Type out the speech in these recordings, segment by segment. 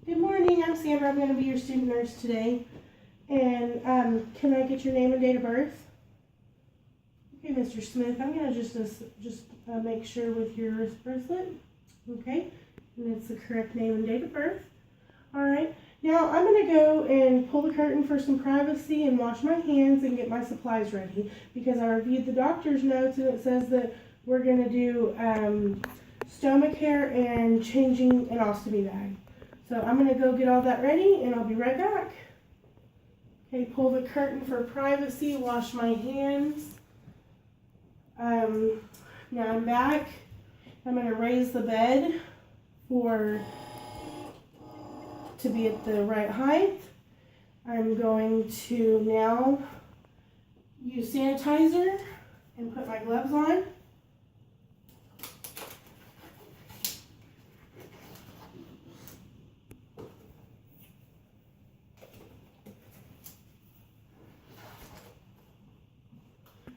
Good morning, I'm Sandra. I'm going to be your student nurse today. And can I get your name and date of birth? Okay, Mr. Smith, I'm going to just make sure with your wrist bracelet. Okay, and it's the correct name and date of birth. All right, now I'm going to go and pull the curtain for some privacy and wash my hands and get my supplies ready because I reviewed the doctor's notes and it says that we're going to do stomach care and changing an ostomy bag. So I'm going to go get all that ready and I'll be right back. Okay, pull the curtain for privacy, wash my hands. Now I'm back. I'm going to raise the bed to be at the right height. I'm going to now use sanitizer and put my gloves on.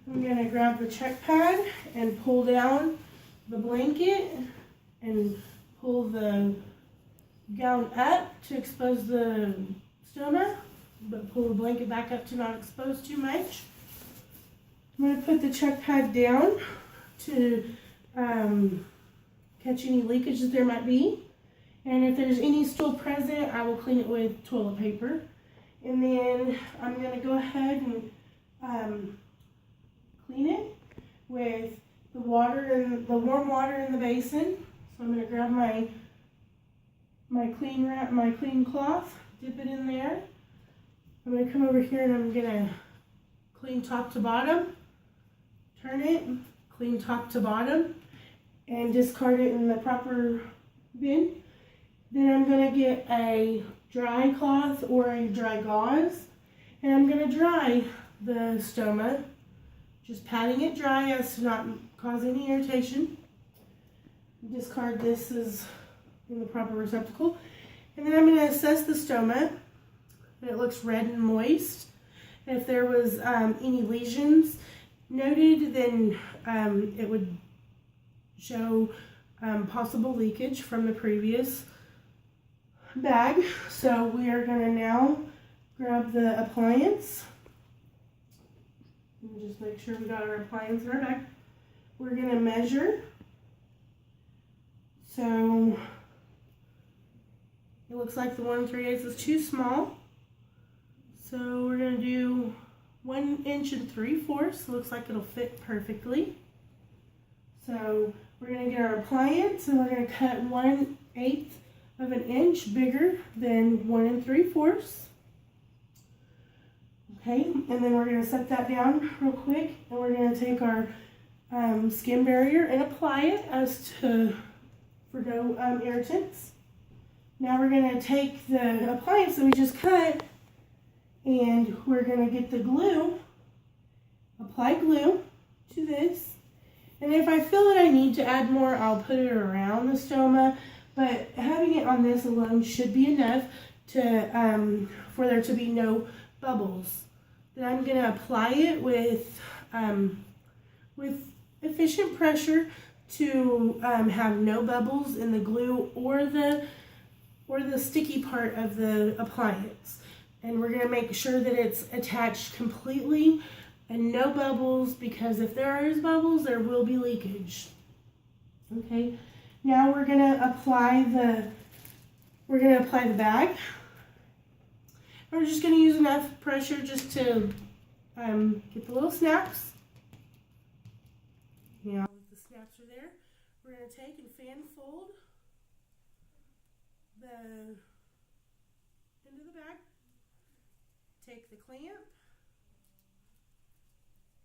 I'm going to grab the check pad and pull down the blanket and pull the gown up to expose the stoma, but pull the blanket back up to not expose too much. I'm going to put the check pad down to catch any leakage that there might be. And if there's any still present, I will clean it with toilet paper. And then I'm going to go ahead and clean it with the warm water in the basin. So I'm going to grab my clean cloth, dip it in there. I'm going to come over here and I'm going to clean top to bottom, turn it, clean top to bottom, and discard it in the proper bin. Then I'm going to get a dry cloth or a dry gauze, and I'm going to dry the stoma, just patting it dry as to not cause any irritation. Discard this as in the proper receptacle. And then I'm going to assess the stoma. It looks red and moist. If there was any lesions noted, then it would show possible leakage from the previous bag. So we are going to now grab the appliance. And just make sure we got our appliance in our bag. We're going to measure. So it looks like the 1 3/8 is too small. So we're going to do 1 inch and 3/4. Looks like it'll fit perfectly. So we're going to get our appliance and we're going to cut 1/8 of an inch bigger than 1 3/4. Okay, and then we're going to set that down real quick, and we're going to take our skin barrier and apply it for no irritants. Now we're going to take the appliance that we just cut, and we're going to get the glue, apply glue to this. And if I feel that I need to add more, I'll put it around the stoma, but having it on this alone should be enough for there to be no bubbles. Then I'm going to apply it with efficient pressure to have no bubbles in the glue or the sticky part of the appliance. And we're going to make sure that it's attached completely and no bubbles, because if there is bubbles, there will be leakage. Okay, now we're going to apply the bag. We're just going to use enough pressure just to get the little snaps. Now the snaps are there, we're going to take and fan fold the end of the bag. Take the clamp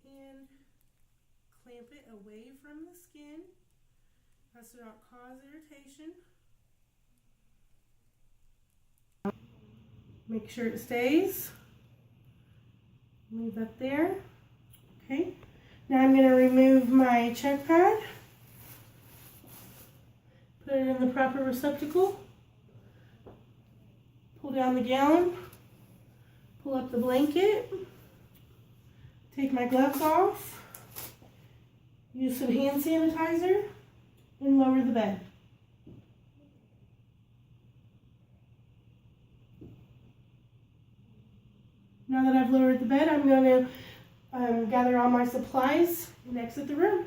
and clamp it away from the skin as to not cause irritation. Make sure it stays. Leave that there. Okay. Now I'm going to remove my check pad. Put it in the proper receptacle. Pull down the gown. Pull up the blanket. Take my gloves off. Use some hand sanitizer and lower the bed. Now that I've lowered the bed, I'm going to gather all my supplies and exit the room.